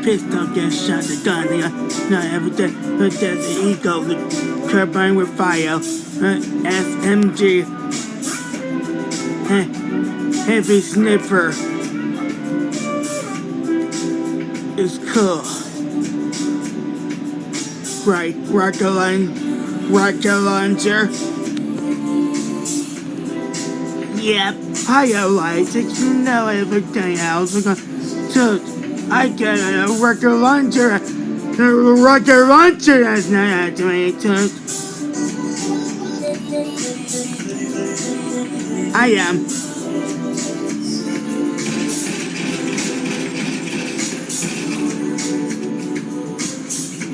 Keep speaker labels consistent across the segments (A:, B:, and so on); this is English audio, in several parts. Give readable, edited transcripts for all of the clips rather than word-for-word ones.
A: pistol gets shot, the gun, not everything, but there's the ego, the turbine with fire, SMG, heavy snipper, is cool. Right, rocket launcher. Yep, highlights, you know everything else. So, I got a rocket launcher. The rocket launcher has not activated. I am.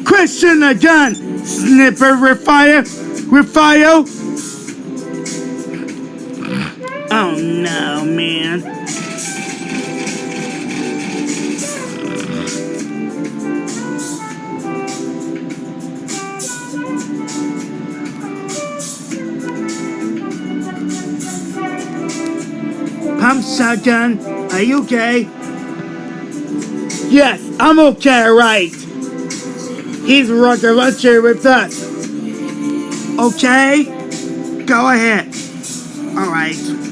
A: Question again! Snipper with fire? Oh no, man. Pump shotgun, are you okay? Yes, I'm okay, right. He's rocket launcher with us. Okay? Go ahead. Alright.